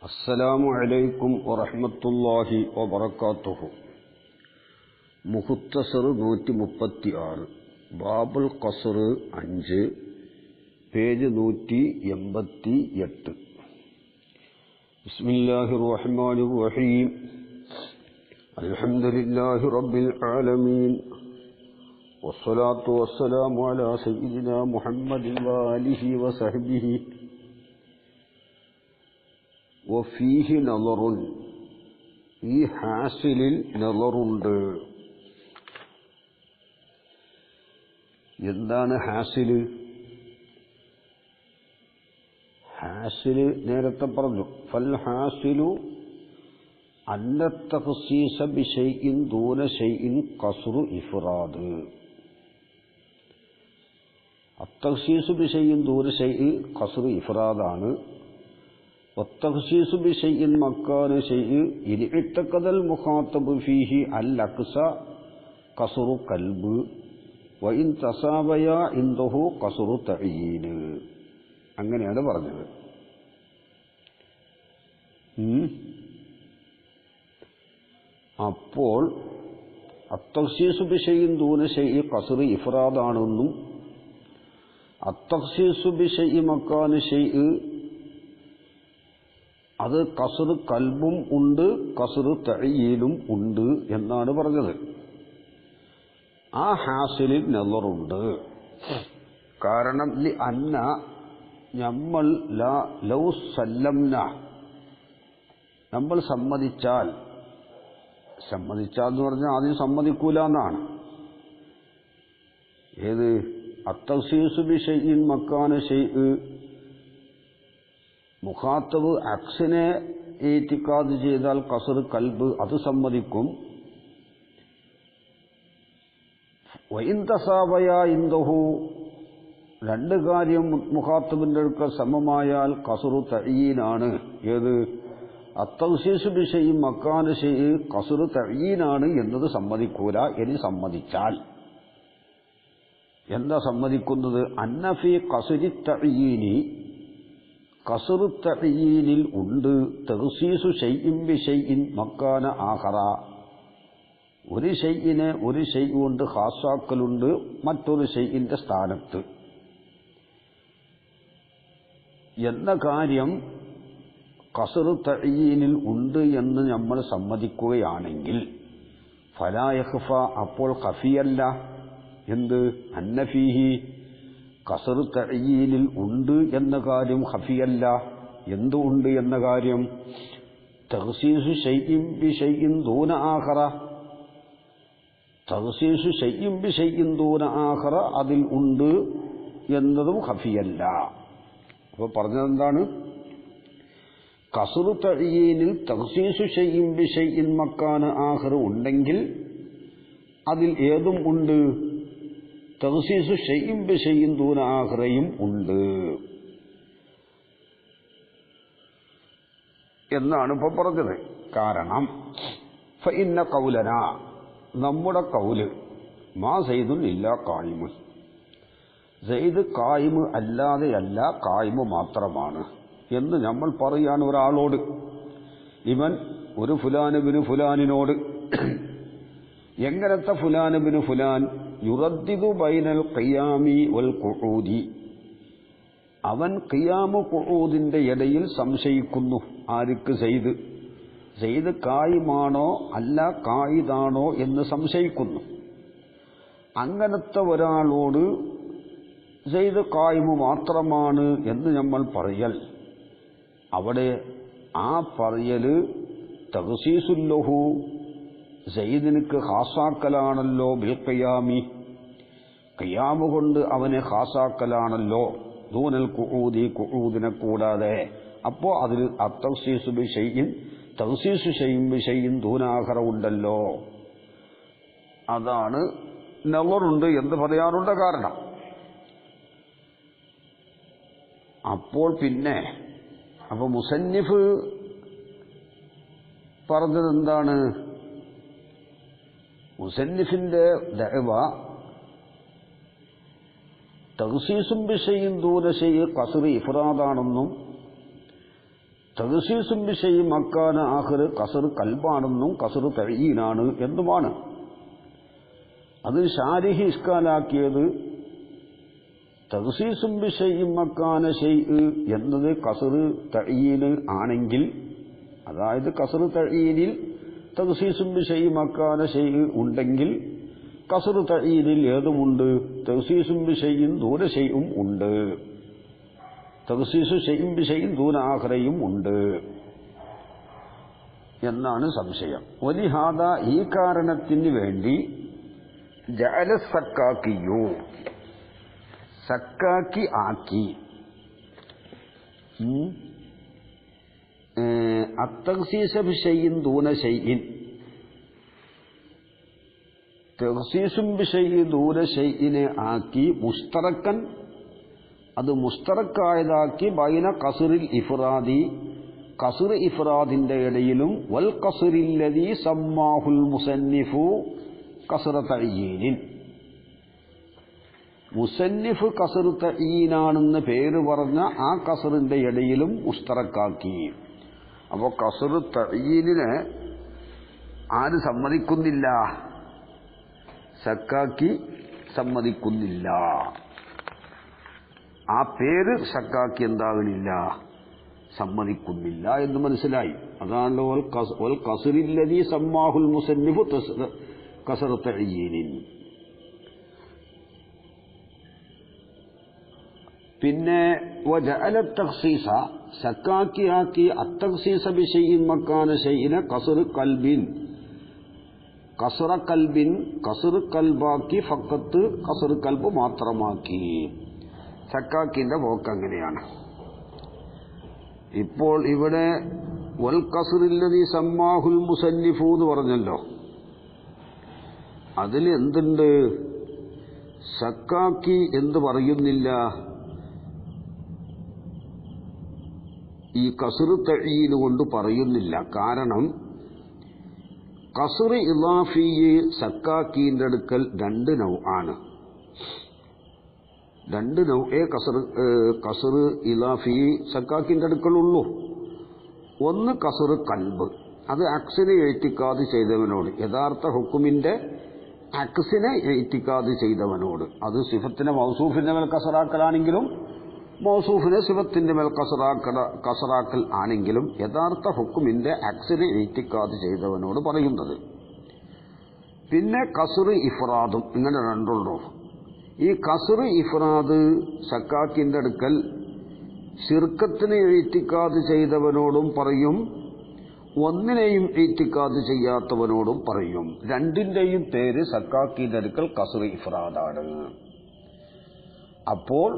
അസ്സലാമു അലൈക്കും വറഹ്മത്തുള്ളാഹി വബറകാതുഹു. മുഖ്തസർ 136, ബാബുൽ ഖസ്ർ 5, പേജ് 188. ബിസ്മില്ലാഹിർ റഹ്മാനിർ റഹീം. അൽഹംദുലില്ലാഹി റബ്ബിൽ ആലമീൻ. വസ്സലാത്തു വസ്സലാമു അലാ സയ്യിദിനാ മുഹമ്മദിൻ വആലിഹി വസഹ്ബിഹി. വഫീഹി നളറുൻ, ഈ ഹാസിലിൽ നളറുണ്ട്. എന്താണ് ഹാസില്? ഹാസില് നേരത്തെ പറഞ്ഞു. ഫൽ ഹാസിലു അന്ന തഖ്സീസ ബിശൈഇൻ ദൂന ശൈഇൻ ഖസ്റു ഇഫ്റാദ്. അത്തഖ്സീസു ബിശൈഇൻ ദൂന ശൈഇൻ ഖസ്റു ഇഫ്റാദാണ്. والتخصيص بشيء مكان شيء إن اعتقد المخاطب فيه العكس قصر قلب وإن تساويا عنده قصر تعيين. അങ്ങനെയാണ് പറഞ്ഞത്. അപ്പോൾ അത്തഖ്സീസു ബിശൈഇൻ ദൂന ശൈഇ ഖസ്ർ ഇഫ്റാദാണെന്നും അത്തഖ്സീസു ബിശൈഇ മക്കാന ശൈഇ അത് ഖസ്ർ കൽബും ഉണ്ട്, ഖസ്ർ തഅയീലും ഉണ്ട് എന്നാണ് പറഞ്ഞത്. ആ ഹാസിലിൽ നളറുണ്ട്. കാരണം ലി അന്ന നമ്മൾ ലൗ സല്ലംന, നമ്മൾ സമ്മതിച്ചാൽ എന്ന് പറഞ്ഞാൽ ആദ്യം സമ്മതിക്കൂല എന്നാണ്. ഏത്? അത്തഖ്സീസു ബിശൈഇൻ മക്കാന ശൈഇ, മുഖാത്തബ് അക്സിനെ ഈത്തിഖാദ് ചെയ്താൽ ഖസ്ർ കൽബ്, അത് സമ്മതിക്കും. വഇൻ തസാവയാ ഇൻദഹു, രണ്ട് കാര്യം മുഖാത്തബിന്റെ അടുക്കൽ സമമായാൽ ഖസ്റു തഅയീനാണ്. ഏത്? അത്തഖ്സീസു ബിശൈഇൻ മക്കാന ശൈഇ ഖസ്റു തഅയീനാണ് എന്നത് സമ്മതിക്കൂല. ഇനി സമ്മതിച്ചാൽ എന്താ സമ്മതിക്കുന്നത്? അന്ന ഫീ ഖസ്രി തഅയീനി, ഖസ്ർ തഅയീനിൽ ഉണ്ട് തഖ്സീസു ശൈഇൻ ബിശൈഇൻ മക്കാന ആഖറ, ഒരു ശൈഇനെ ഒരു ശൈഇ കൊണ്ട് ഖാസാക്കലുണ്ട് മറ്റൊരു ശൈഇന്റെ സ്ഥാനത്ത് എന്ന കാര്യം ഖസ്ർ തഅയീനിൽ ഉണ്ട് എന്ന് നമ്മൾ സമ്മതിക്കുകയാണെങ്കിൽ ഫലാ യഖ്ഫ, അപ്പോൾ ഖഫിയല്ല. എന്ത്? അന്ന ഫീഹി, ഖസ്ർ തഅയീനിൽ ഉണ്ട് എന്ന കാര്യം ഖഫിയല്ല. എന്തുണ്ട് എന്ന കാര്യം? തഖ്സീസു ശൈഇൻ ബിശൈഇൻ ദൂന ആഖറ, തഖ്സീസു ശൈഇൻ ബിശൈഇൻ ദൂന ആഖറ അതിൽ ഉണ്ട് എന്നതും ഖഫിയല്ല. അപ്പോൾ പറഞ്ഞതെന്താണ്? ഖസ്ർ തഅയീനിൽ തഖ്സീസു ശൈഇൻ ബിശൈഇൻ മക്കാന ആഖറ ഉണ്ടെങ്കിൽ അതിൽ ഏതും ഉണ്ട്, തഖ്സീസു ശൈഇൻ ബിശൈഇൻ ദൂന ആഖറയും ഉണ്ട് എന്നാണ് ഇപ്പോൾ പറഞ്ഞത്. കാരണം ഫഇന്ന ഖൗലന, നമ്മുടെ കൗല്, മാ സൈദുൻ ഇല്ലാ ഖായിമുൻ, സൈദ് ഖായിമ് അല്ലാതെയല്ല, ഖായിമ് മാത്രമാണ് എന്ന് നമ്മൾ പറയാണ് ഒരാളോട്. ഇവൻ ഒരു ഫുലാനുബിന് ഫുലാനിനോട്. എങ്ങനത്തെ ഫുലാനുബിന് ഫുലാൻ? യുറദ്ദിദു ബൈനൽ ഖിയാമി വൽ ഖുഊദി, അവൻ ഖിയാമു ഖുഊദിന്റെ ഇടയിൽ സംശയിക്കുന്നു. ആർക്ക്? സയ്യിദ്. സയ്യിദ് ഖായിമാണോ അല്ല ഖായിദാണോ എന്ന് സംശയിക്കുന്നു. അങ്ങനത്തെ ഒരാളോട് സയ്യിദ് ഖായിമു മാത്രമാണ് എന്ന് നമ്മൾ പറയൽ, അവിടെ ആ പറയല് തഖ്സീസുൽ ലഹു, സയ്യിദിനിക്ക് ഖാസാക്കലാണല്ലോ. ബിൽ ഖിയാമി, ഖിയാമു കൊണ്ട് അവനെ ഖാസാക്കലാണല്ലോ. ദൂനൽ ഖുഊദി, ഖുഊദിനെ കൂടാതെ. അപ്പോൾ അതിൽ അത്തഖ്സീസു ബിശൈഇൻ, തഖ്സീസു ശൈഇൻ ബിശൈഇൻ ദൂന ആഖറ ഉണ്ടല്ലോ. അതാണ് നളറുണ്ട് എന്ന് പറയാനുള്ള കാരണം. അപ്പോൾ പിന്നെ അപ്പോൾ മുസന്നിഫ് പറഞ്ഞത് എന്താണ്? മുസന്നിഫിന്റെ ദഅവ തഖ്സീസും ബിശൈഇൻ ദൂന ശൈഇ ഖസ്ർ ഇഫ്റാദാണെന്നും തഖ്സീസും ബിശൈഇ മക്കാന ആഖിർ ഖസർ കൽബാണെന്നും ഖസർ തഈനാണ് എന്നുമാണ്. അത് ശാരിഹി ഇസ്കാലാക്കിയത് തഖ്സീസും ബിശൈഇ മക്കാന ശൈഇ എന്നത് ഖസർ തഈന് ആണെങ്കിൽ, അതായത് ഖസർ തഈനിൽ തഖ്സീസും ബിശൈഇ മക്കാന ശൈഇ ഉണ്ടെങ്കിൽ ഖസർ തഈനിൽ ഏതുമുണ്ട്? തഖ്സീസും ബിശൈഇൻ ദൂന ശൈഉം ഉണ്ട്, തഖ്സീസു ശൈഇൻ ബിശൈഇൻ ദൂന ആഖിറയും ഉണ്ട് എന്നാണ് സംശയം. വലിഹാദ ഈ കാരണത്തിന് വേണ്ടി ജഅല സക്കാക്കിയു സക്കാക്കി ആക്കി അത്തഖ്സീസ ബിശൈഇൻ ദൂന ശൈഇൻ തഖ്സീസും ബിശൈഇ ദൂന ശൈഇനെ ആക്കി മുസ്തറക്കൻ, അത് മുസ്തറക്കായതാക്കി ബൈന ഖസ്റിൽ ഇഫ്റാദി ഖസ്ർ ഇഫ്റാദിന്റെ ഇടയിലും വൽ ഖസ്റില്ലദീ സമ്മാഹുൽ മുസന്നിഫു ഖസ്റ തഈനിൻ, മുസന്നിഫ് ഖസ്ർ തഈനാണെന്ന് പേര് പറഞ്ഞ ആ ഖസ്റിന്റെ ഇടയിലും മുസ്തറക്കാക്കി. അപ്പോൾ ഖസ്ർ തഈനിനെ ആര് സമ്മതിക്കുന്നില്ല? സക്കാക്കി സമ്മതിക്കുന്നില്ല. ആ പേര് സക്കാക്കി എന്താകണില്ല? സമ്മതിക്കുന്നില്ല എന്ന് മനസ്സിലായി. അതാണല്ലോ വൽ ഖസ്റില്ലദീ സമ്മാഹുൽ മുസന്നിഫു ഖസ്റ തഈനിൻ. പിന്നെ വജഅല തഖ്സീസ സക്കാക്കിയാക്കി അത്തഖ്സീസ ബിശൈഇൻ മക്കാന ശൈഇന ഖസ്ർ ഖൽബിൻ ഖസ്റ ഖൽബിൻ ഖസ്ർ ഖൽബാക്കി ഫഖത്ത് ഖസ്ർ ഖൽബ് മാത്രമാക്കി. സക്കാക്കിന്റെ പോക്ക് അങ്ങനെയാണ്. ഇപ്പോൾ ഇവിടെ വൽ ഖസ്റില്ലദീ സമ്മാഹുൽ മുസന്നിഫു എന്ന് പറഞ്ഞല്ലോ, അതിൽ എന്തുണ്ട്? സക്കാക്കി എന്ത് പറയുന്നില്ല? ഈ ഖസ്ർ തഈൻ കൊണ്ട് പറയുന്നില്ല. കാരണം ഖസ്ർ ഇളാഫി സക്കാക്കിന്റെ അടുക്കൽ രണ്ട് നൗആണ്. രണ്ട് നൗഅേ ഖസ്ർ ഇളാഫി സക്കാക്കിന്റെ അടുക്കലുള്ളൂ. ഒന്ന് ഖസ്ർ ഖൽബ്, അത് അക്സിനെ ഇഅ്തിഖാദ് ചെയ്തവനോട്, യഥാർത്ഥ ഹുക്കുമിന്റെ അക്സിനെ ഇഅ്തിഖാദ് ചെയ്തവനോട്. അത് സിഫത്തിന്റെ മൗസൂഫിന്റെ മേൽ ഖസ്റാക്കലാണെങ്കിലും മൗസൂഫിനെ സിഫത്തിന്റെ മേൽ ഖസ്റാക്കൽ ആണെങ്കിലും യഥാർത്ഥ ഹുക്കുമിന്റെ അക്സിനെ ഇഅ്തിഖാദ് ചെയ്തവനോട് പറയുന്നത്. പിന്നെ ഖസ്ർ ഇഫ്റാദും, ഇങ്ങനെ രണ്ടുള്ളൂ. ഈ ഖസ്ർ ഇഫ്റാദ് സക്കാക്കിന്റെ അടുക്കൽ ശിർക്കത്തിനെ ഇഅ്തിഖാദ് ചെയ്തവനോടും പറയും, ഒന്നിനെയും ഇഅ്തിഖാദ് ചെയ്യാത്തവനോടും പറയും. രണ്ടിന്റെയും പേര് സക്കാക്കിന്റെ അടുക്കൽ ഖസ്ർ ഇഫ്റാദാണ്. അപ്പോൾ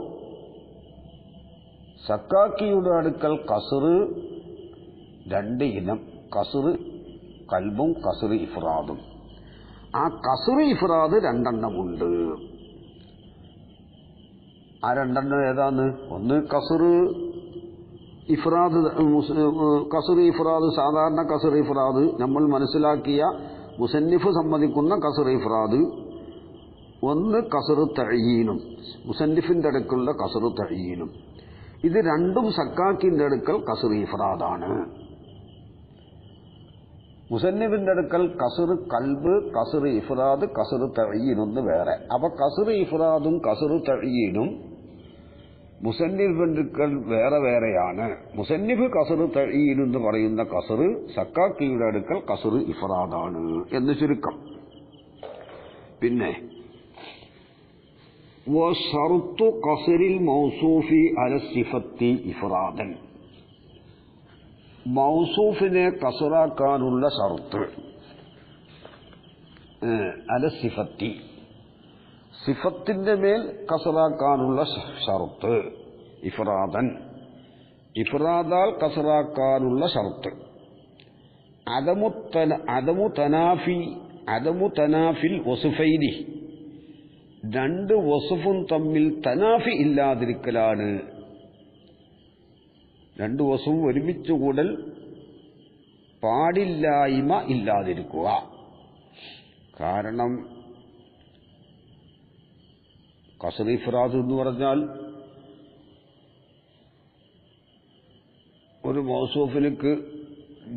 സക്കാക്കിയുടെ അടുക്കൽ ഖസ്ർ രണ്ട് ഇനം, ഖസ്ർ ഖൽബും ഖസ്ർ ഇഫ്റാദും. ആ ഖസ്ർ ഇഫ്റാദ് രണ്ടെണ്ണമുണ്ട്. ആ രണ്ടെണ്ണം ഏതാന്ന്? ഒന്ന് ഖസ്ർ ഇഫ്റാദ്, ഖസ്ർ ഇഫ്റാദ് സാധാരണ ഖസ്ർ ഇഫ്റാദ്, നമ്മൾ മനസ്സിലാക്കിയ മുസന്നിഫ് സമ്മതിക്കുന്ന ഖസ്ർ ഇഫ്റാദ്. ഒന്ന് ഖസ്ർ തഈനും, മുസന്നിഫിന്റെ അടുക്കുള്ള ഖസ്ർ തഈനും. ഇത് രണ്ടും സക്കാക്കിന്റെ അടുക്കൽ ഖസ്ർ ഇഫ്റാദാണ്. മുസന്നിഫിന്റെ അടുക്കൽ ഖസ്ർ ഖൽബ്, ഖസ്ർ ഇഫ്റാദ്, ഖസ്ർ തഈനൊന്ന് വേറെ. അപ്പൊ ഖസ്ർ ഇഫ്റാദും ഖസ്ർ തഈനും മുസന്നിഫിന്റെ അടുക്കൽ വേറെ വേറെയാണ്. മുസന്നിഫ് ഖസ്ർ തഈൻ എന്ന് പറയുന്ന ഖസ്ർ സക്കാക്കിയുടെ അടുക്കൽ ഖസ്ർ ഇഫ്റാദാണ് എന്ന് ചുരുക്കം. പിന്നെ വശർതു ഖസ്റിൽ മൗസൂഫി അല സിഫത്തി ഇഫ്റാദൻ, മൗസൂഫിനെ ഖസ്റാക്കാനുള്ള ഷർത്ത് അല സിഫത്തി, സിഫത്തിന്റെ മേൽ ഖസ്റാക്കാനുള്ള ഷർത്ത് ഇഫ്റാദൻ, ഇഫ്റാദാൽ ഖസ്റാക്കാനുള്ള ഷർത്ത്. അദമു തനാഫിൽ വസുഫൈനി, രണ്ട് വസുഫും തമ്മിൽ തനാഫി ഇല്ലാതിരിക്കലാണ്. രണ്ട് വസുഫ് ഒരുമിച്ചുകൂടൽ പാടില്ലായ്മ ഇല്ലാതിരിക്കുക. കാരണം ഖസ്ർ ഇഫ്റാദ് എന്ന് പറഞ്ഞാൽ ഒരു മൗസൂഫിലേക്ക്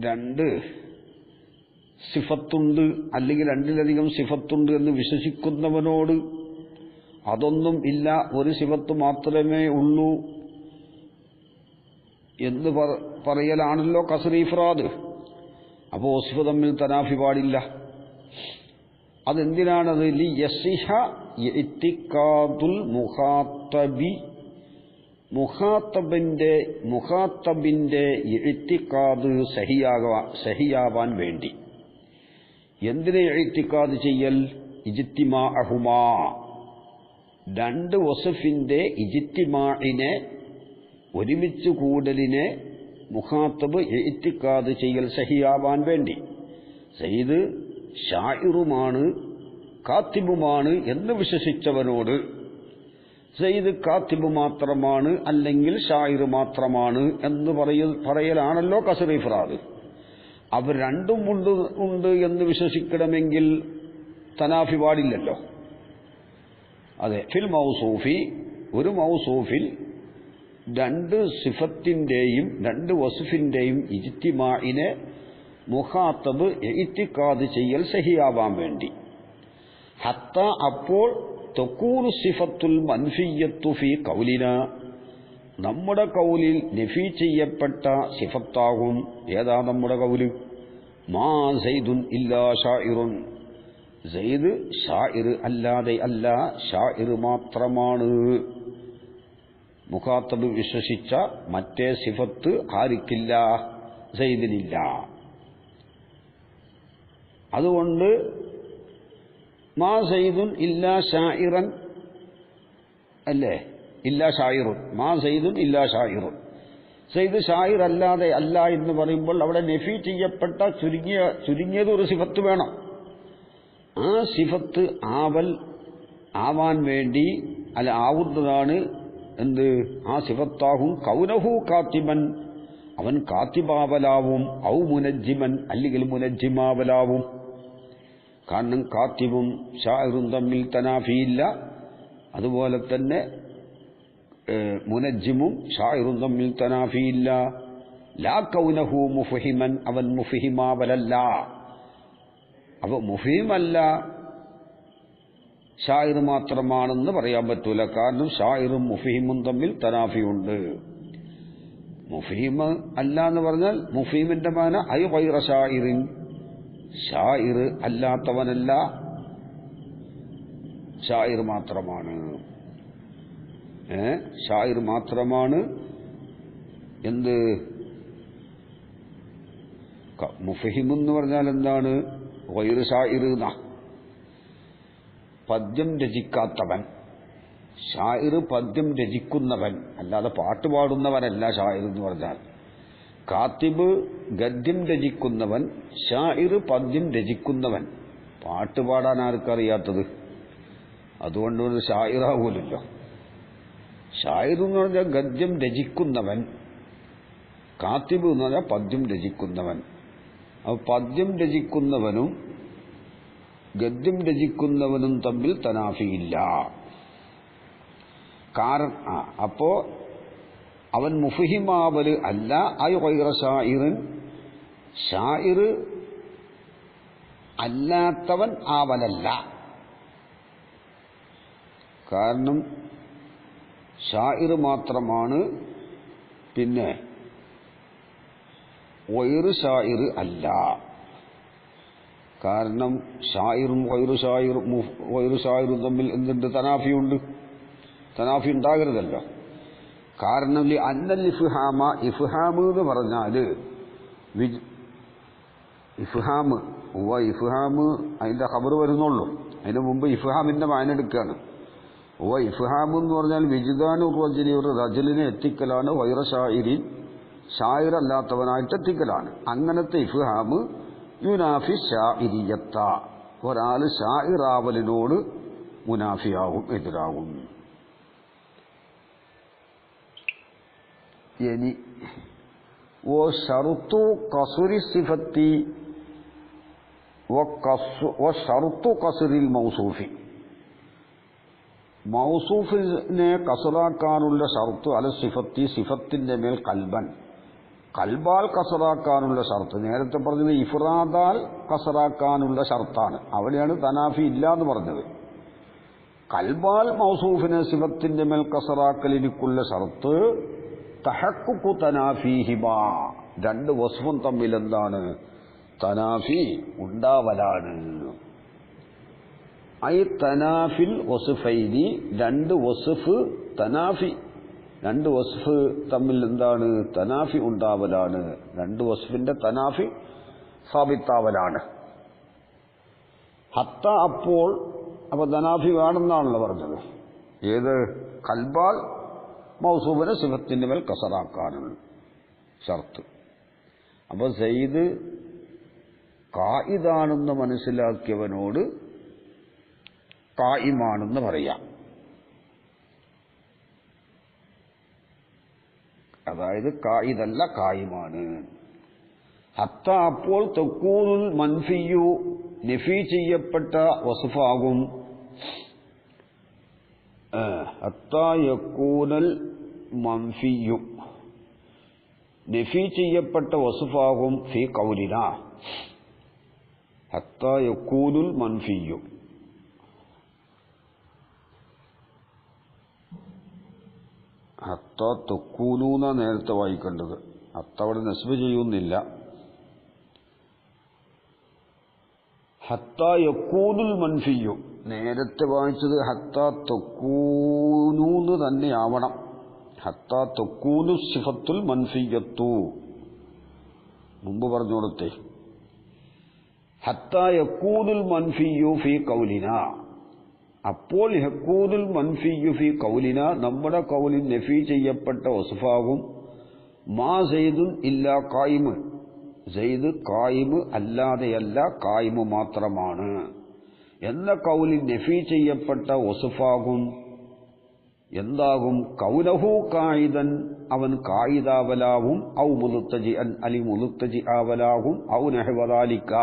രണ്ട് സിഫത്തുണ്ട് അല്ലെങ്കിൽ രണ്ടിലധികം സിഫത്തുണ്ട് എന്ന് വിശ്വസിക്കുന്നവനോട് അതൊന്നും ഇല്ല, ഒരു സിഫത്ത് മാത്രമേ ഉള്ളൂ എന്ന് പറയലാണല്ലോ കസ്ർ ഇഫ്രാദ്. അപ്പോൾ വസ്ഫ് തമ്മിൽ തനാഫി പാടില്ല. അതെന്തിനാണത്? ലിയസിഹ ഇഅ്തിഖാദുൽ മുഖാത്തബി, മുഖാത്തബിന്റെ ഇഅ്തിഖാദ് സഹിയാവാൻ വേണ്ടി. എന്തിനെ ഇഅ്തിഖാദ് ചെയ്യൽ? ഇജ്തിമാഅഹുമാ, രണ്ട് വസ്ഫിന്റെ ഇജ്തിമാഇനെ, ഒരുമിച്ച് കൂടലിനെ മുഖാത്തബ് ഇഅ്തിഖാദ് ചെയ്യൽ സഹിയാവാൻ വേണ്ടി. സയ്യിദ് ഷാഇറുമാണ് കാത്തിബുമാണ് എന്ന് വിശ്വസിച്ചവനോട് സയ്യിദ് കാത്തിബ് മാത്രമാണ് അല്ലെങ്കിൽ ഷായിർ മാത്രമാണ് എന്ന് പറയലാണല്ലോ കസ്ർ ഇഫ്രാദ്. അവർ രണ്ടും ഉണ്ട് എന്ന് വിശ്വസിക്കണമെങ്കിൽ തനാഫി പാടില്ലല്ലോ. അതെ, ഫിൽ മൗസൂഫി, ഒരു മൗസൂഫിൽ രണ്ട് സിഫത്തിന്റെയും രണ്ട് വസ്ഫിന്റെയും ഇജ്തിമാഇനെ മുഖാത്തബ് ഇഅ്തിഖാദ് ചെയ്യൽ സഹിയാവാൻ വേണ്ടി. ഹത്ത, അപ്പോൾ തകൂനു സിഫത്തുൽ മൻഫിയ്യത്തു ഫീ ഖൗലിന, നമ്മുടെ കൗലിൽ നഫി ചെയ്യപ്പെട്ട സിഫത്താകും. ഏതാ നമ്മുടെ കൗല്? മാ സൈദുൻ ഇല്ലാ ഷാഇറുൻ, സയ്യിദ് ഷാഇർ അല്ലാതെ അല്ല, ഷാഇർ മാത്രമാണ്. മുഖാത്തബ് വിശ്വസിച്ച മറ്റേ സിഫത്ത് ആർക്കില്ല? സയ്യിദിനില്ല. അതുകൊണ്ട് മാ സയ്യിദുൻ ഇല്ലാ ഷാഇറൻ അല്ലേ, ഇല്ലാ ഷായിറുൻ, മാ സയ്യിദുൻ ഇല്ലാ ഷായിറുൻ, സയ്യിദ് ഷായിർ അല്ലാതെ അല്ല എന്ന് പറയുമ്പോൾ അവിടെ നഫി ചെയ്യപ്പെട്ട ചുരുങ്ങിയത് ഒരു സിഫത്ത് വേണം. ആ സിഫത്ത് ആവാൻ വേണ്ടി അല്ല ആവുന്നതാണ് എന്ത്? ആ സിഫത്താകും കൗനഹു കാത്തിബൻ, അവൻ കാത്തിബാവലാവും, ഔ മുനജ്ജിമൻ, അല്ലെങ്കിൽ മുനജ്ജിമാവലാവും. കാരണം കാത്തിബും ഷാഇറും തമ്മിൽ തനാഫിയില്ല, അതുപോലെ തന്നെ മുനജ്ജിമും ഷാഇറും തമ്മിൽ തനാഫിയില്ല. ലാ കൗനഹു മുഫഹിമൻ, അവൻ മുഫഹിമാവലല്ല. അപ്പൊ മുഫഹിമല്ല, ഷായിർ മാത്രമാണെന്ന് പറയാൻ പറ്റൂല. കാരണം ഷായിറും മുഫഹിമും തമ്മിൽ തനാഫിയുണ്ട്. മുഫഹിം അല്ല എന്ന് പറഞ്ഞാൽ മുഫഹിമിന്റെ മാന ഐ ഗൈറ ഷായിറിൻ, ഷായിർ അല്ലാത്തവനല്ല, ഷായിർ മാത്രമാണ്. ഷായിർ മാത്രമാണ്. എന്ത് മുഫഹിം എന്ന് പറഞ്ഞാൽ എന്താണ്? ഗൈറ ഷായിർ എന്നാ, പദ്യം രചിക്കാത്തവൻ. ഷായിർ പദ്യം രചിക്കുന്നവൻ, അല്ലാതെ പാട്ട് പാടുന്നവനല്ല ഷായിർ എന്ന് പറഞ്ഞാൽ. കാത്തിബ് ഗദ്യം രചിക്കുന്നവൻ, ഷായിർ പദ്യം രചിക്കുന്നവൻ. പാട്ട് പാടാൻ ആർക്കറിയാത്തത്? അതുകൊണ്ട് ഒരു ഷായിറാവൂലല്ലോ. ഷായിർ എന്ന് പറഞ്ഞാൽ ഗദ്യം രചിക്കുന്നവൻ, കാത്തിബ് എന്ന് പറഞ്ഞാൽ പദ്യം രചിക്കുന്നവൻ. അപ്പോൾ പദ്യം രചിക്കുന്നവനും ഗദ്യം രചിക്കുന്നവനും തമ്മിൽ തനാഫിയില്ല. അപ്പോ അവൻ മുഫഹിമാവല് അല്ല, ഐ ഗൈറ ഷായിറിൻ, ഷായിർ അല്ലാത്തവൻ ആവലല്ല. കാരണം ഷായിർ മാത്രമാണ്, പിന്നെ ഗൈറ ഷായിർ അല്ല. കാരണം ഷായിറും ഗൈറു ഷായിറും തമ്മിൽ എന്തുണ്ട്? തനാഫിയുണ്ട്. തനാഫി ഉണ്ടാകരുതല്ലോ. കാരണം അന്നൽ ഇഫ്ഹാമ, ഇഫ്ഹാം എന്ന് പറഞ്ഞാൽ ഇഫ്ഹാം അതിന്റെ ഖബർ വരുന്നുള്ളൂ. അതിന് മുമ്പ് ഇഫ്ഹാമിന്റെ മാനെടുക്കുകയാണ്. ഇഫ്ഹാം എന്ന് പറഞ്ഞാൽ വിജിദാനു റജുലി, ഒരു റജുലിനെ എത്തിക്കലാണ്. ഗൈറ ഷായിരിൻ, ഷായിർ അല്ലാത്തവനായിട്ട് എത്തിക്കലാണ്. അങ്ങനത്തെ ഇഫ്ഹാം യുനാഫി ഷാഇരിയത്ത, ഒരാൾ ഷായിറാവലിനോട് മുനാഫിയാവും, എതിരാകും. ഇനി ഓ ഷറുത്തു ഖസ്രി സിഫത്തി വ ഷറുത്തു ഖസ്രിൽ മൗസൂഫി, മൗസൂഫിനെ കസറാക്കാനുള്ള ഷർത്ത് അല സിഫത്തി, സിഫത്തിന്റെ മേൽ കൽബൻ, കൽബാൽ കസറാക്കാനുള്ള ഷർത്ത് നേരത്തെ പറഞ്ഞത് ഇഫ്രാദാൽ കസറാക്കാനുള്ള ഷർത്താണ്. അവിടെയാണ് തനാഫി ഇല്ല എന്ന് പറഞ്ഞത്. കൽബാൽ മൗസൂഫിനെ സിഫത്തിന്റെ മേൽ കസറാക്കലിനുള്ള ഷർത്ത് തഹഖുഖു തനാഫീഹിമാ, രണ്ട് വസ്ഫും തമ്മിൽ എന്താണ് തനാഫി ഉണ്ടാവലാണ്. ഐ തനാഫിൽ വസ്ഫൈനി, രണ്ട് വസ്ഫ് തനാഫി, രണ്ട് വസ്ഫ് തമ്മിൽ എന്താണ് തനാഫി ഉണ്ടാവലാണ്, രണ്ട് വസ്ഫിന്റെ തനാഫി സാബിത്താവലാണ്. ഹത്ത അപ്പോൾ, അപ്പൊ തനാഫി വേണമെന്നാണല്ലോ പറഞ്ഞത്. ഏത് കൽബാൽ മൗസൂഫിനെ സിഫത്തിന്റെ മേൽ കസറാക്കാനുള്ള ഷർത്ത്. അപ്പൊ സയ്യിദ് ഖായിദാണെന്ന് മനസ്സിലാക്കിയവനോട് ഖായിമാണെന്ന് പറയാം. അതായത് ഖായിദല്ല ഖായിമാണ്. ഹത്ത അപ്പോൾ തക്കൂനുൽ മൻഫിയു, നഫി ചെയ്യപ്പെട്ട വസ്ഫാകും. ഹത്ത യക്കൂനൽ മൻഫിയു, നഫി ചെയ്യപ്പെട്ട വസ്ഫാകും ഫീ ഖൗലിന. ഹത്ത യക്കൂനുൽ മൻഫിയു, ഹത്ത തക്കൂനൂന്ന നേരത്തെ വായിക്കേണ്ടത്. ഹത്ത അവിടെ നസ്ബ് ചെയ്യുന്നില്ല. ഹത്ത യക്കൂനുൽ മൻഫിയു, നേരത്തെ വായിച്ചത് ഹത്ത തക്കൂനൂന്ന് തന്നെയാവണം. ഹത്ത തക്കൂനു സിഫത്തുൽ മൻഫിയത്തു, മുമ്പ് പറഞ്ഞു കൊടുത്തേ. ഹത്ത യക്കൂനുൽ മൻഫിയു ഫീ ഖൗലിന, അപ്പോൾ യക്കൂനുൽ മൻഫിയു ഫീ ഖൗലിന, നമ്മുടെ ഖൗലിൽ നഫി ചെയ്യപ്പെട്ട വസ്ഫാകും. മാ സയ്യിദുൻ ഇല്ലാ ഖായിമ്, സയ്യിദ് ഖായിമ് അല്ലാതെയല്ല ഖായിമ് മാത്രമാണ് എന്ന ഖൗലിൽ നഫി ചെയ്യപ്പെട്ട വസ്ഫാകും. എന്താകും? കൗലഹു ഖായിദൻ, അവൻ ഖായിദാവലാവും. ഔ മുൽത്തജിഅൻ, അലി മുൽത്തജിആവലാവും. ഔ നഹ്വ ദാലിക,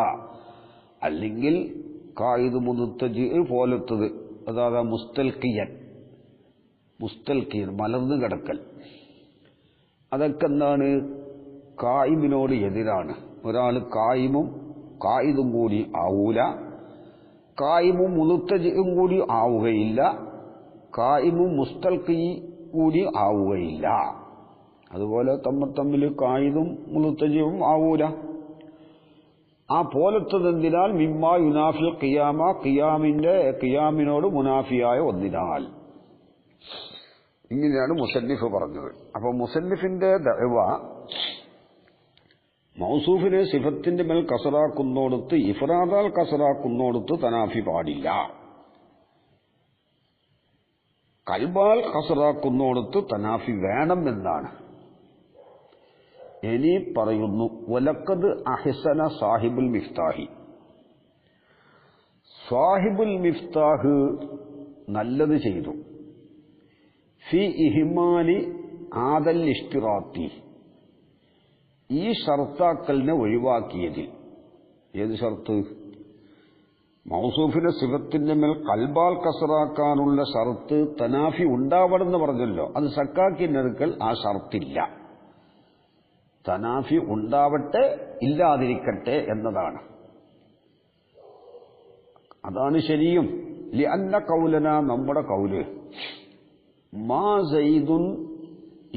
അല്ലെങ്കിൽ ഖായിദ് മുൽത്തജി പോലത്തത്. അതായത് മുസ്തൽഖിയൻ, മുസ്തൽഖിയൻ മലർന്നു കിടക്കൽ. അതൊക്കെ എന്താണ്? ഖായിമിനോട് എതിരാണ്. ഒരാൾ ഖായിമും ഖായിദും കൂടി ആവൂല, ഖായിമും മുൽത്തജിയും കൂടി ആവുകയില്ല, ഖായിമും മുസ്തൽഖി കൂടി ആവുകയില്ല. അതുപോലെ തമ്മിൽ ഖായിദും മുൽത്തജിയും ആവൂല. ആ പോലത്തതെന്തിനാൽ മിമ്മാ യുനാഫിൽ ഖിയാമ, ഖിയാമിനോട് മുനാഫിയായ ഒന്നിനാൽ. ഇങ്ങനെയാണ് മുസന്നിഫ് പറഞ്ഞത്. അപ്പൊ മുസന്നിഫിന്റെ ദഅവ മൗസൂഫിനെ സിഫത്തിന്റെ മേൽ കസറാക്കുന്നോടത്ത് ഇഫ്രാദാൽ കസറാക്കുന്നോടത്ത് തനാഫി പാടില്ല, കൽബാൽ കസറാക്കുന്നോടത്ത് തനാഫി വേണം എന്നാണ്. ഇനി പറയുന്നു, വലഖദ് അഹ്സന സാഹിബുൽ മിഫ്താഹി, സാഹിബുൽ മിഫ്താഹ് നല്ലത് ചെയ്തു. ഫി ഇഹ്മാലി ആദൽ ഇഷ്തിറാത്തി, ഈ ഷർത്താക്കലിനെ ഒഴിവാക്കിയതിൽ. ഏത് ഷർത്ത്? മൗസൂഫിന്റെ സിഫത്തിന്റെ മേൽ കൽബാൽ കസറാക്കാനുള്ള ഷർത്ത് തനാഫി ഉണ്ടാവണമെന്ന് പറഞ്ഞല്ലോ, അത് സക്കാക്കിനെടുക്കൽ ആ ഷർത്തില്ല. തനാഫി ഉണ്ടാവട്ടെ ഇല്ലാതിരിക്കട്ടെ എന്നതാണ്. അതാണ് ശരിയും. ലിഅന്ന ഖൗലന, നമ്മുടെ ഖൗല്, മാ സയ്യിദുൻ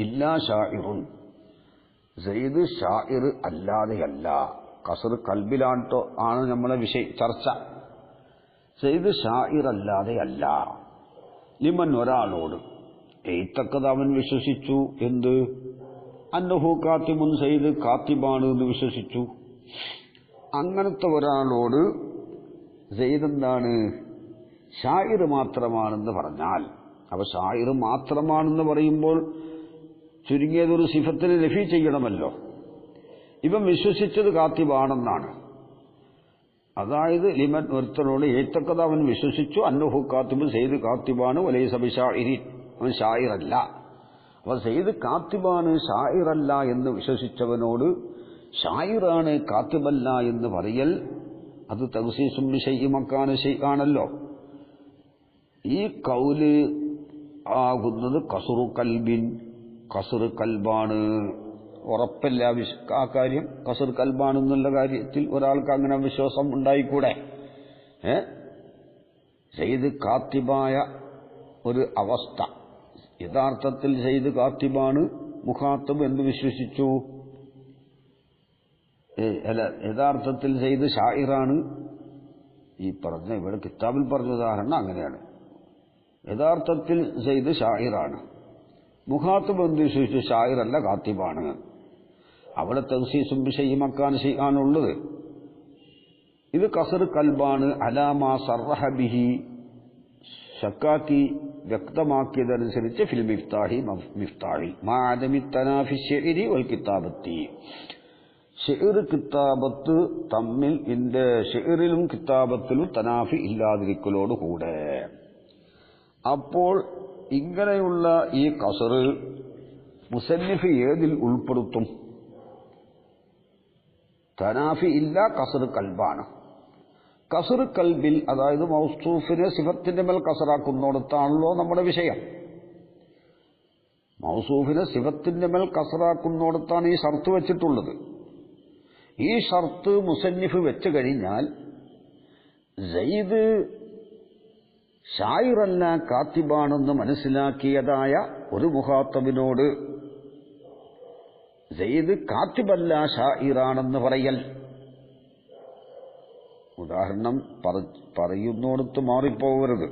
ഇല്ലാ ഷാഇറുൻ, സയ്യിദ് ഷാഇർ അല്ലാതെയല്ല. കസർ കൽബിലാട്ടോ ആണ് നമ്മളെ ചർച്ച. സയ്യിദ് ഷാഇർ അല്ലാതെയല്ല. ലിമൻ, ഒരാളോട്, എയ്ത്തക്കത് അവൻ വിശ്വസിച്ചു. എന്ത്? അന്നഹു കാത്തിബുൻ, സയ്യിദ് കാത്തിബാണ് എന്ന് വിശ്വസിച്ചു. അങ്ങനത്തെ ഒരാളോട് സയ്യിദ് എന്താണ്? ഷാഇർ മാത്രമാണെന്ന് പറഞ്ഞാൽ, അപ്പൊ ഷാഇർ മാത്രമാണെന്ന് പറയുമ്പോൾ ചുരുങ്ങിയതൊരു സിഫത്തിന് നഫി ചെയ്യണമല്ലോ. ഇവൻ വിശ്വസിച്ചത് കാത്തിബാണെന്നാണ്. അതായത് ലിമൻ, ഒരുത്തനോട് ഏത്തക്കത് അവൻ വിശ്വസിച്ചു. അന്നഹു കാത്തിബുൻ, സയ്യിദ് കാത്തിബാണ്. വലൈസ ബിശാഇരി, അവൻ ഷാഇറല്ല. അപ്പൊ സയ്യിദ് കാത്തിബാണ് ഷാഇറല്ല എന്ന് വിശ്വസിച്ചവനോട് ഷായിറാണ് കാത്തിബല്ല എന്ന് പറയൽ അത് തഖ്സീസും ബിശൈഇ മക്കാന ശൈആണല്ലോ. ഈ കൗല് ആകുന്നത് കസ്റു കൽബിൻ, കസ്റ് കൽബാണ്. ഉറപ്പല്ല ആ കാര്യം. കസർ കൽബാണെന്നുള്ള കാര്യത്തിൽ ഒരാൾക്ക് അങ്ങനെ വിശ്വാസം ഉണ്ടായിക്കൂടെ? സെയ്ദ് കാത്തിബായ ഒരു അവസ്ഥ, യഥാർത്ഥത്തിൽ സെയ്ദ് കാത്തിബാണ് മുഖാത്തബ് എന്ന് വിശ്വസിച്ചു. അല്ല, യഥാർത്ഥത്തിൽ സെയ്ദ് ഷായിറാണ്. ഈ പറഞ്ഞ ഇവിടെ കിതാബിൽ പറഞ്ഞ ഉദാഹരണം അങ്ങനെയാണ്. യഥാർത്ഥത്തിൽ സെയ്ദ് ഷായിറാണ്, മുഖാത്തബ് എന്ന് വിശ്വസിച്ചു ഷായിറല്ല കാത്തിബാണ്. അവിടെ തൻസീസും ബിശൈഇ ആണുള്ളത്. ഇത് കസർ കൽബാണ്. അലാമാ സർറഹ ബിഹി, ശക്കാക്കി വ്യക്തമാക്കിയതനുസരിച്ച് ഫിൽ മിഫ്താഹി മാ അദമി തനാഫി ശിഅരി വൽ കിതാബത്തി, ഷിഅർ കിതാബത്ത് തമ്മിൽ ഷിഅറിലും കിതാബത്തിലും തനാഫി ഇല്ലാതിരിക്കലോടുകൂടെ. അപ്പോൾ ഇങ്ങനെയുള്ള ഈ കസർ മുസന്നിഫ് ഏതിൽ ഉൾപ്പെടുത്തും? തനാഫി ഇല്ല, കസർ കൽബാണ്. കസർ കൽബിൽ, അതായത് മൗസൂഫിനെ സിഫത്തിന്റെ മേൽ കസറാക്കുന്നിടത്താണല്ലോ നമ്മുടെ വിഷയം. മൗസൂഫിനെ സിഫത്തിന്റെ മേൽ കസറാക്കുന്നിടത്താണ് ഈ ഷർത്ത് വെച്ചിട്ടുള്ളത്. ഈ ഷർത്ത് മുസന്നിഫ് വെച്ചു കഴിഞ്ഞാൽ സെയ്ദ് ഷായിറല്ല കാത്തിബാണെന്ന് മനസ്സിലാക്കിയതായ ഒരു മുഖാത്തബിനോട് സെയ്ദ് കാത്തിബല്ല ഷായിറാണെന്ന് പറയൽ, ഉദാഹരണം പറയുന്നോടത്ത് മാറിപ്പോകരുത്.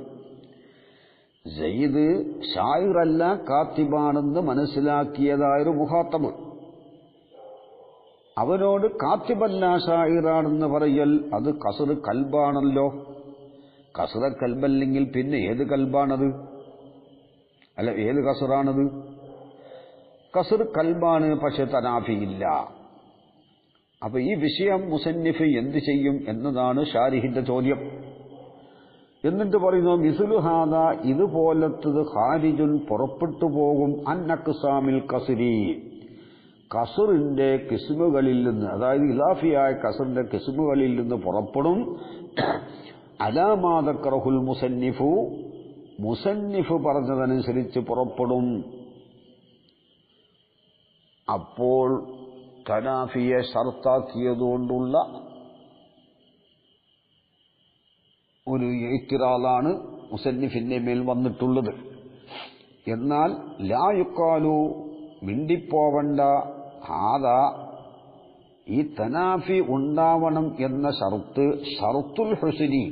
സെയ്ദ് ഷായിറല്ല കാത്തിബാണെന്ന് മനസ്സിലാക്കിയതായൊരു മുഖാത്തബ്, അവനോട് കാത്തിബല്ല ഷായിറാണെന്ന് പറയൽ അത് കസർ കൽബാണല്ലോ. കസറ കൽബല്ലെങ്കിൽ പിന്നെ ഏത് കൽബാണത്? അല്ല, ഏത് കസറാണത്? കസർ കൽബാണ്, പക്ഷെ തനാഫിയില്ല. അപ്പൊ ഈ വിഷയം മുസന്നിഫ് എന്ത് ചെയ്യും എന്നതാണ് ഷാരിഹിന്റെ ചോദ്യം. എന്നിട്ട് പറയുന്നു മിസ്ലു ഹാദ, ഇതുപോലത്തത് ഖാരിജുൻ പുറപ്പെട്ടു പോകും അന്നഖ്സാമിൽ കസ്രി, കസറിന്റെ കിസ്മുകളിൽ നിന്ന്, അതായത് ഇലാഫിയായ കസറിന്റെ കിസ്മുകളിൽ നിന്ന് പുറപ്പെടും. അലാമാ ദക്കറഹുൽ മുസന്നിഫു, മുസന്നിഫ് പറഞ്ഞതനുസരിച്ച് പുറപ്പെടും. അപ്പോൾ തനാഫിയെ ഷർത്താക്കിയതുകൊണ്ടുള്ള ഒരു ഇത്തിറാദാണ് മുസന്നിഫിന്റെ മേൽ വന്നിട്ടുള്ളത്. എന്നാൽ ലാ യുക്കാലു, മിണ്ടിപ്പോവണ്ട, ഹാദാ, ഈ തനാഫി ഉണ്ടാവണം എന്ന ഷർത്ത് ഷർത്തുൽ ഹുസ്നി,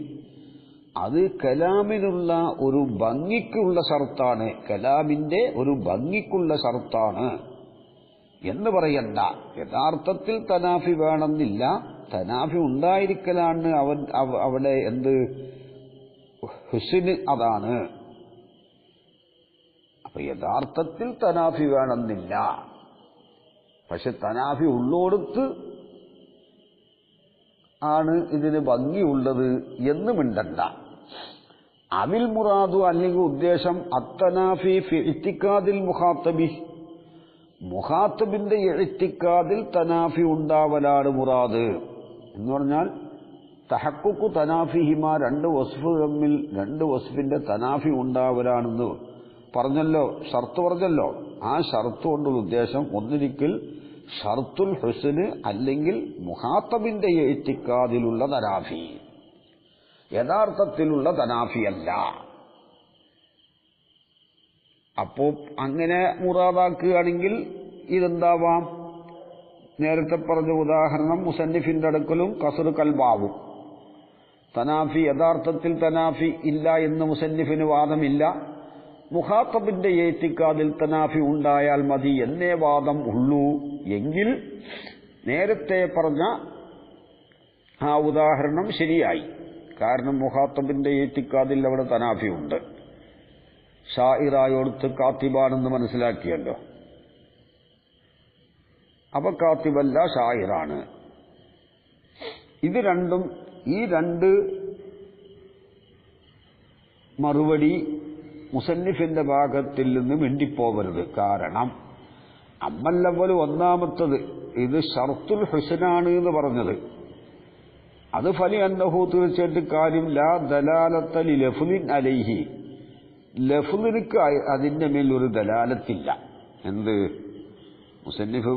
അത് കലാമിനുള്ള ഒരു ഭംഗിക്കുള്ള ഷർത്താണ്, കലാമിന്റെ ഒരു ഭംഗിക്കുള്ള ഷർത്താണ് എന്ന് പറയണ്ട. യഥാർത്ഥത്തിൽ തനാഫി വേണമെന്നില്ല, തനാഫി ഉണ്ടായിരിക്കലാണ് അവിടെ എന്ത് ഹുസ്ന്, അതാണ്. അപ്പൊ യഥാർത്ഥത്തിൽ തനാഫി വേണമെന്നില്ല, പക്ഷെ തനാഫി ഉള്ളോടത്ത് ആണ് ഇതിന് ഭംഗിയുള്ളത് എന്ന് മിണ്ടണ്ട. അവിൽ മുറാദു, അല്ലെങ്കിൽ ഉദ്ദേശം അത്തനാഫി ഫി ഇത്തിക്കാദിൽ മുഖാത്തബി, മുഖാത്തബിന്റെ ഇത്തിക്കാദിൽ തനാഫി ഉണ്ടാവലാണ് മുറാദ് എന്ന് പറഞ്ഞാൽ തഹഖുഖു തനാഫിഹിമ, രണ്ട് വസ്ഫ് തമ്മിൽ രണ്ട് വസ്ഫിന്റെ തനാഫി ഉണ്ടാവലാണെന്ന് പറഞ്ഞല്ലോ, ഷർത്ത് പറഞ്ഞല്ലോ. ആ ഷർത്ത് കൊണ്ടുള്ള ഉദ്ദേശം ഒന്നിരിക്കൽ ഷർത്തുൽ ഹുസ്ന് അല്ലെങ്കിൽ മുഖാത്തബിന്റെ ഇത്തിക്കാദിലുള്ള തനാഫി, യഥാർത്ഥത്തിലുള്ള തനാഫിയല്ല. അപ്പോ അങ്ങനെ മുറാദാക്കുകയാണെങ്കിൽ ഇതെന്താവാം? നേരത്തെ പറഞ്ഞ ഉദാഹരണം മുസന്നിഫിന്റെ അടുക്കലും കസർ കൽബാവും. തനാഫി, യഥാർത്ഥത്തിൽ തനാഫി ഇല്ല എന്ന് മുസന്നിഫിന് വാദമില്ല, മുഖാത്തബിന്റെ ഏത്തിക്കാതിൽ തനാഫി ഉണ്ടായാൽ മതി എന്നേ വാദം ഉള്ളൂ എങ്കിൽ നേരത്തെ പറഞ്ഞ ആ ഉദാഹരണം ശരിയായി. കാരണം മുഖാത്തബിന്റെ ഏത്തിക്കാതിൽ അവിടെ തനാഫി ഉണ്ട്, ഷായിറായോടുത്ത് കാത്തിബാണെന്ന് മനസ്സിലാക്കിയല്ലോ. അപ്പൊ കാത്തിബല്ല ഷായിറാണ്. ഇത് രണ്ടും, ഈ രണ്ട് മറുപടി മുസന്നിഫിന്റെ ഭാഗത്തിൽ നിന്ന് മിണ്ടിപ്പോവരുത്. കാരണം അമ്മല്ലവല് ഒന്നാമത്തത്, ഇത് ഷർത്തുൽ ഹുസ്നാണ് എന്ന് പറഞ്ഞത്, അത് ഫലി അന്നഹു, തീർച്ചയായിട്ടും കാര്യം ലാ ദലാലത്ത ലിലഫ്ലിൻ അലൈഹി, ലഫ്ലിക്ക് അതിന്റെ മേൽ ഒരു ദലാലത്തില്ല. എന്ത്? മുസന്നിഫ്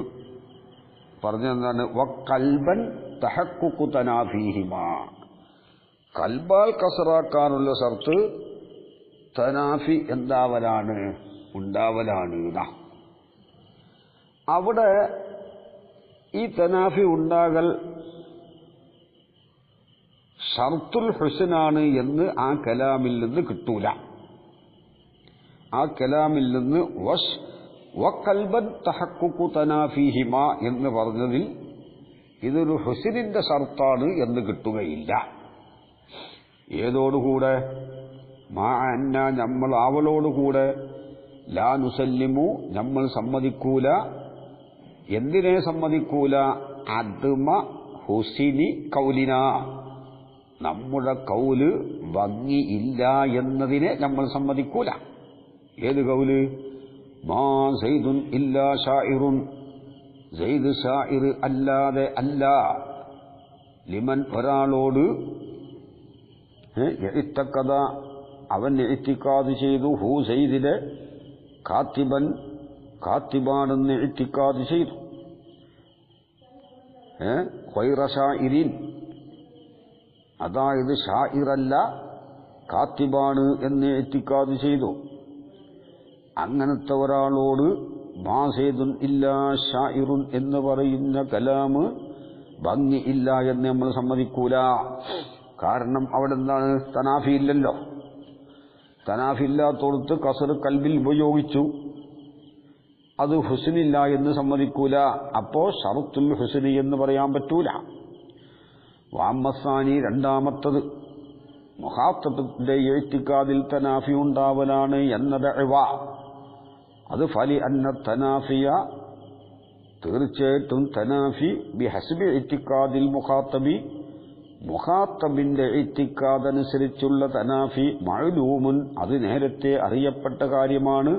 പറഞ്ഞെന്താണ് വഖൽബൻ തഹഖുഖു തനാഫീഹിമാ, കൽബാൽ കസറാക്കാനുള്ള ഷർത്ത് തനാഫി എന്താവലാണ്, ഉണ്ടാവലാണ്. അവിടെ ഈ തനാഫി ഉണ്ടാകൽ ഷർത്തുൽ ഹുസ്നാണ് എന്ന് ആ കലാമിൽ നിന്ന് കിട്ടൂല. ആ കലാമിൽ നിന്ന് വഖൽബൻ തഹഖുഖു തനാഫീഹിമാ എന്ന് പറഞ്ഞതിൽ ഇതൊരു ഹുസ്നിന്റെ ഷർത്താണ് എന്ന് കിട്ടുകയില്ല. ഏതോടുകൂടെ മാ അന്ന നമ്മൾ അവളോടുകൂടെ ലാ നുസല്ലിമു നമ്മൾ സമ്മതിക്കൂല. എന്തിനെ സമ്മതിക്കൂല? അദ്മ ഹുസിനി കൗലിന, നമ്മുടെ കൗല് ഭംഗിയില്ല എന്നതിനെ നമ്മൾ സമ്മതിക്കൂല. ഏത് കൗല്? മാ സൈദുൻ ഇല്ലാ ഷാഇറുൻ, സൈദ് ഷാഇർ അല്ലാതെ അല്ല. ലിമൻ ഒരാളോട് ഇത്തക്കഥ അവൻ ഇത്തിക്കാത് ചെയ്തു, ഹു സൈദിലെ കാത്തിബൻ കാത്തിബാണെന്ന് ഇത്തിക്കാത് ചെയ്തു. ഖൈറ ഷാഇരിൻ, അതായത് ഷാഇറല്ല കാത്തിബാണ് എന്ന് ഇത്തിക്കാത് ചെയ്തു. അങ്ങനത്തെ ഒരാളോട് മാ സൈദുൻ ഇല്ലാ ഷാഇറുൻ എന്ന് പറയുന്ന കലാമ് ഭംഗി ഇല്ല എന്ന് നമ്മൾ സമ്മതിക്കൂല. കാരണം അവിടെ എന്താണ്? തനാഫി ഇല്ലല്ലോ. തനാഫി ഇല്ലാത്തോടത്ത് കസർ കൽബിൽ ഉപയോഗിച്ചു, അത് ഹുസ്നില്ല എന്ന് സമ്മതിക്കൂല. അപ്പോ ഷർത്തുൽ ഹുസ്നി എന്ന് പറയാൻ പറ്റൂല. വാമസാനി രണ്ടാമത്തത് മുഖാത്തബിന്റെ ഇഅ്തിഖാദിൽ തനാഫി ഉണ്ടാവലാണ് എന്നത് അത് ഫലി അന്ന തനാഫിയ, തീർച്ചയായിട്ടും തനാഫി ബിഹസ്ബി ഇഅ്തിഖാദിൽ മുഖാത്തബി, മുഖാത്തബിന്റെ ഇഅ്തിഖാദ് അനുസരിച്ചുള്ള തനാഫി മഅ്ലൂമുൻ, അത് നേരത്തെ അറിയപ്പെട്ട കാര്യമാണ്.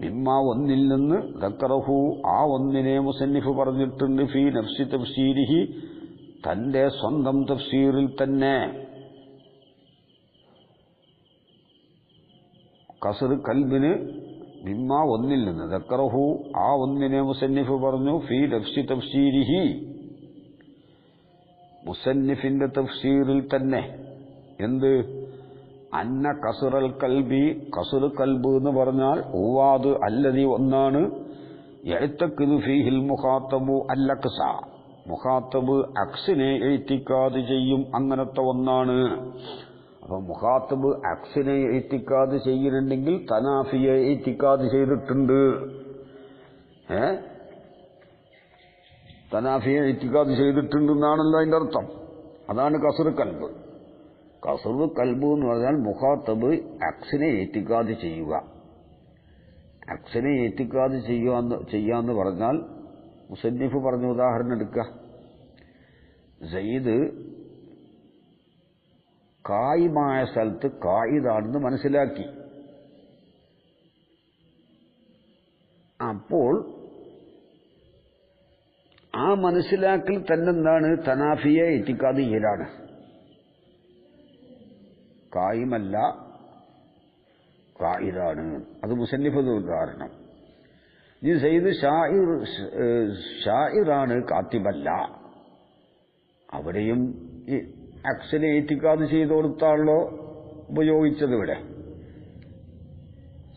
മിമ്മ ഒന്നിൽ നിന്ന് ദക്കറഹു, ആ ഒന്നിനെ മുസന്നിഫ് പറഞ്ഞിട്ടുണ്ട്. ഫീ നഫ്സി തഫ്സീരിഹി, തന്റെ സ്വന്തം തഫ്സീറിൽ തന്നെ. കസ്ർ കൽബിന് മിമ്മ ഒന്നിൽ നിന്ന് ദക്കറഹു, ആ ഒന്നിനെ മുസന്നിഫ് പറഞ്ഞു. ഫീ നഫ്സി തഫ്സീരിഹി, മുസന്നിഫിന്റെ തഫ്സീറിൽ തന്നെ. എന്ത്? അന്ന കസുറൽ കൽബി, കസുർ കൽബ് എന്ന് പറഞ്ഞാൽ ഉവാദ് അല്ലതി ഒന്നാണ്. യഅ്തഖിദു ഫീഹിൽ മുഖാത്തബു അല്ലഖ്സ, മുഖാത്തബ് അക്സിനെ ഇഅ്തിഖാദ് ചെയ്യും, അങ്ങനത്തെ ഒന്നാണ്. അപ്പൊ മുഖാത്തബ് അക്സിനെ ഇഅ്തിഖാദ് ചെയ്യുന്നുണ്ടെങ്കിൽ തനാഫിയെ ഇഅ്തിഖാദ് ചെയ്തിട്ടുണ്ട്. തനാഫിയെ ഇഅ്തിഖാദ് ചെയ്തിട്ടുണ്ടെന്നാണല്ലോ അതിന്റെ അർത്ഥം. അതാണ് കസ്ർ കൽബ്. കസ്ർ കൽബ് എന്ന് പറഞ്ഞാൽ മുഖാത്തബ് അക്സിനെ ഇഅ്തിഖാദ് ചെയ്യുക. അക്സിനെ ഇഅ്തിഖാദ് ചെയ്യാന്ന് പറഞ്ഞാൽ മുസന്നിഫ് പറഞ്ഞ ഉദാഹരണം എടുക്കുക. സയ്യിദ് കായിമായ സ്ഥലത്ത് കായിദാണെന്ന് മനസ്സിലാക്കി. അപ്പോൾ ആ മനസ്സിലാക്കൽ തന്നെ എന്താണ്? തനാഫിയെ ഇഅ്തിഖാദ് ചെയ്യലാണ്. കായിമല്ല കായിദാണ്, അത് മുസന്നിഫ് ഉദാഹരണം. ഈ സയ്യിദ് ഷാഇറാണ് കാത്തിബല്ല, അവിടെയും ഈ അക്സിനെ ഇഅ്തിഖാദ് ചെയ്ത് കൊടുത്താണല്ലോ ഉപയോഗിച്ചത്. ഇവിടെ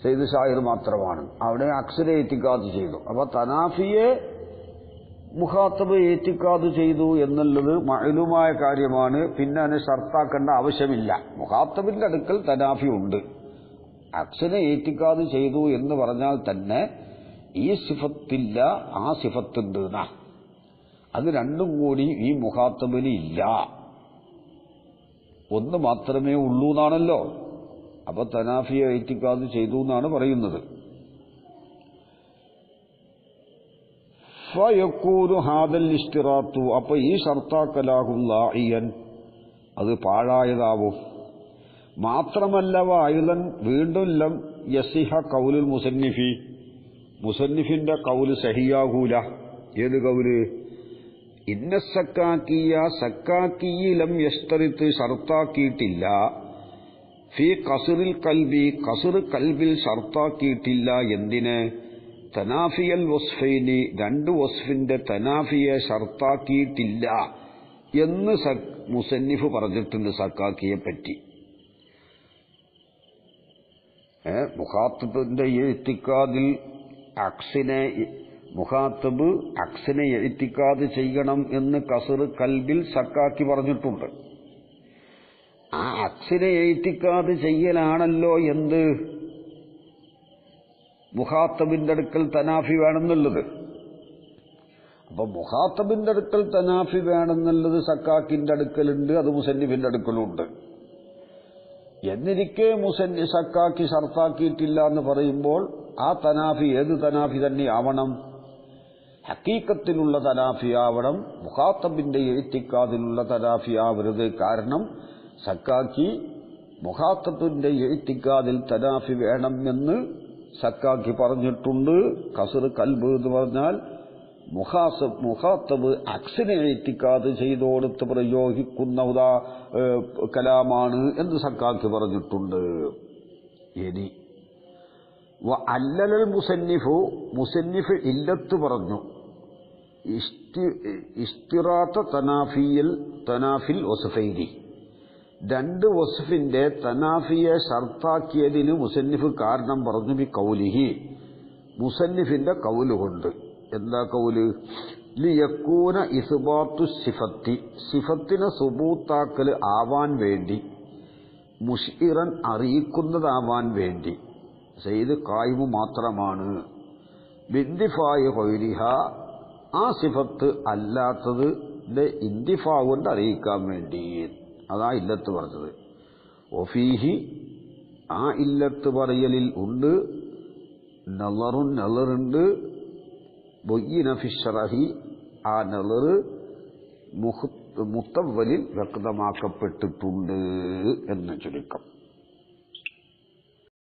സയ്യിദ് ഷാഇർ മാത്രമാണ്, അവിടെ അക്സിനെ ഇഅ്തിഖാദ് ചെയ്തു. അപ്പൊ തനാഫിയെ മുഖാത്തബ് ഇഅ്തിഖാദ് ചെയ്തു എന്നുള്ളത് മഅ്ലൂമായ കാര്യമാണ്. പിന്നെ അതിനെ ഷർത്താക്കേണ്ട ആവശ്യമില്ല. മുഖാത്തബിന്റെ അടുക്കൽ തനാഫി ഉണ്ട്. അക്സിനെ ഇഅ്തിഖാദ് ചെയ്തു എന്ന് പറഞ്ഞാൽ തന്നെ ഈ സിഫത്തില്ല, ആ സിഫത്തുണ്ട്. അത് രണ്ടും കൂടി ഈ മുഖാത്തബിന് ഇല്ല, ഒന്ന് മാത്രമേ ഉള്ളൂ എന്നാണല്ലോ. അപ്പൊ തനാഫിയെ ഇഅ്തിഖാദ് ചെയ്തു എന്നാണ് പറയുന്നത്. ഫയഖൂലു ഹാദൽ ഇഷ്തിറാത്തു, അപ്പൊ ഈ ഷർത്താക്കലാഹും ലാഇയൻ, അത് പാഴായതാവും. മാത്രമല്ല വായുലൻ, വീണ്ടും ലം യസിഹ കൗലുൽ മുസന്നിഫി, മുസന്നിഫിന്റെ കൗല് സഹിയാകൂല. ഏത് കൗല്? ഇന്ന സക്കാക്കിയ, സക്കാക്കി ലം യസ്തറിത്ത്, ഷർത്താക്കിയിട്ടില്ല. ഫീ കസ്റിൽ കൽബി, കസ്ർ കൽബിൽ ഷർത്താക്കിയിട്ടില്ല. എന്തിന്? തനാഫിയൽ വസ്ഫൈനി രണ്ട് വസ്ഫിന്റെ തനാഫിയെ ഷർത്താക്കിയിട്ടില്ല എന്ന് മുസന്നിഫ് പറഞ്ഞിട്ടുണ്ട് സക്കാക്കിയെ പറ്റി. മുഖാത്തബിന്റെ ഇഅ്തിഖാദിൽ മുഖാത്തബ് അക്സിനെ ഇഅ്തിഖാദ് ചെയ്യണം എന്ന് കസർ കൽബിൽ സക്കാക്കി പറഞ്ഞിട്ടുണ്ട്. ആ അക്സിനെ ഇഅ്തിഖാദ് ചെയ്യലാണല്ലോ എന്ത് മുഖാത്തബിന്റെ അടുക്കൽ തനാഫി വേണമെന്നുള്ളത്. അപ്പൊ മുഖാത്തബിന്റെ അടുക്കൽ തനാഫി വേണമെന്നുള്ളത് സക്കാക്കിന്റെ അടുക്കലുണ്ട്, അത് മുസന്നിഫിന്റെ അടുക്കലുണ്ട്. എന്നിരിക്കെ സക്കാക്കി ഷർത്താക്കിയിട്ടില്ല എന്ന് പറയുമ്പോൾ ആ തനാഫി ഏത് തനാഫി തന്നെ ആവണം? ഹക്കീക്കത്തിലുള്ള തനാഫി ആവണം, മുഖാത്തബിന്റെ ഇഅ്തിഖാദിലുള്ള തനാഫി ആവരുത്. കാരണം സക്കാക്കി മുഖാത്തബിന്റെ ഇഅ്തിഖാദിൽ തനാഫി വേണമെന്ന് സക്കാക്കി പറഞ്ഞിട്ടുണ്ട്. കസർ കൽബ് എന്ന് പറഞ്ഞാൽ മുഖാത്തബ് അക്സിനെ ഇഅ്തിഖാദ് ചെയ്തോടുത്ത് പ്രയോഗിക്കുന്ന കലാമാണ് എന്ന് സക്കാക്കി പറഞ്ഞിട്ടുണ്ട്. ഇനി അല്ലൽ മുസന്നിഫ് ഇല്ലത്ത് പറഞ്ഞു. ഇസ്തിറാത്ത തനാഫിൽ വസ്ഫൈനി രണ്ട് വസ്ഫിന്റെ തനാഫിയെ ഷർത്താക്കിയതിന് മുസന്നിഫ് കാരണം പറഞ്ഞു. ബി കൗലിഹി മുസന്നിഫിന്റെ കൗല് കൊണ്ട്. എന്താ കൗല്? ലിയക്കൂന ഇസ്ബാത്തു സിഫത്തിനെ സുബൂത്താക്കൽ ആവാൻ വേണ്ടി, മുഷ്ഇറൻ അറിയിക്കുന്നതാവാൻ വേണ്ടി. സയ്യിദ് ഖായിമു മാത്രമാണ്. ബിന്ദിഫായി ഗൈരിഹ ആ സിഫത്ത് അല്ലാത്തത് ഇന്തിഫാ കൊണ്ട് അറിയിക്കാൻ വേണ്ടി. അതാ ഇല്ലത്ത് പറഞ്ഞത്. ഒഫീഹി ആ ഇല്ലത്ത് പറയലിൽ ഉണ്ട് നളറുണ്ട്. ബൊയ്യിന ഫിശ്ശറഹി ആ നളറ് മുത്തവ്വലിൽ വ്യക്തമാക്കപ്പെട്ടിട്ടുണ്ട് എന്ന് ചുരുക്കം.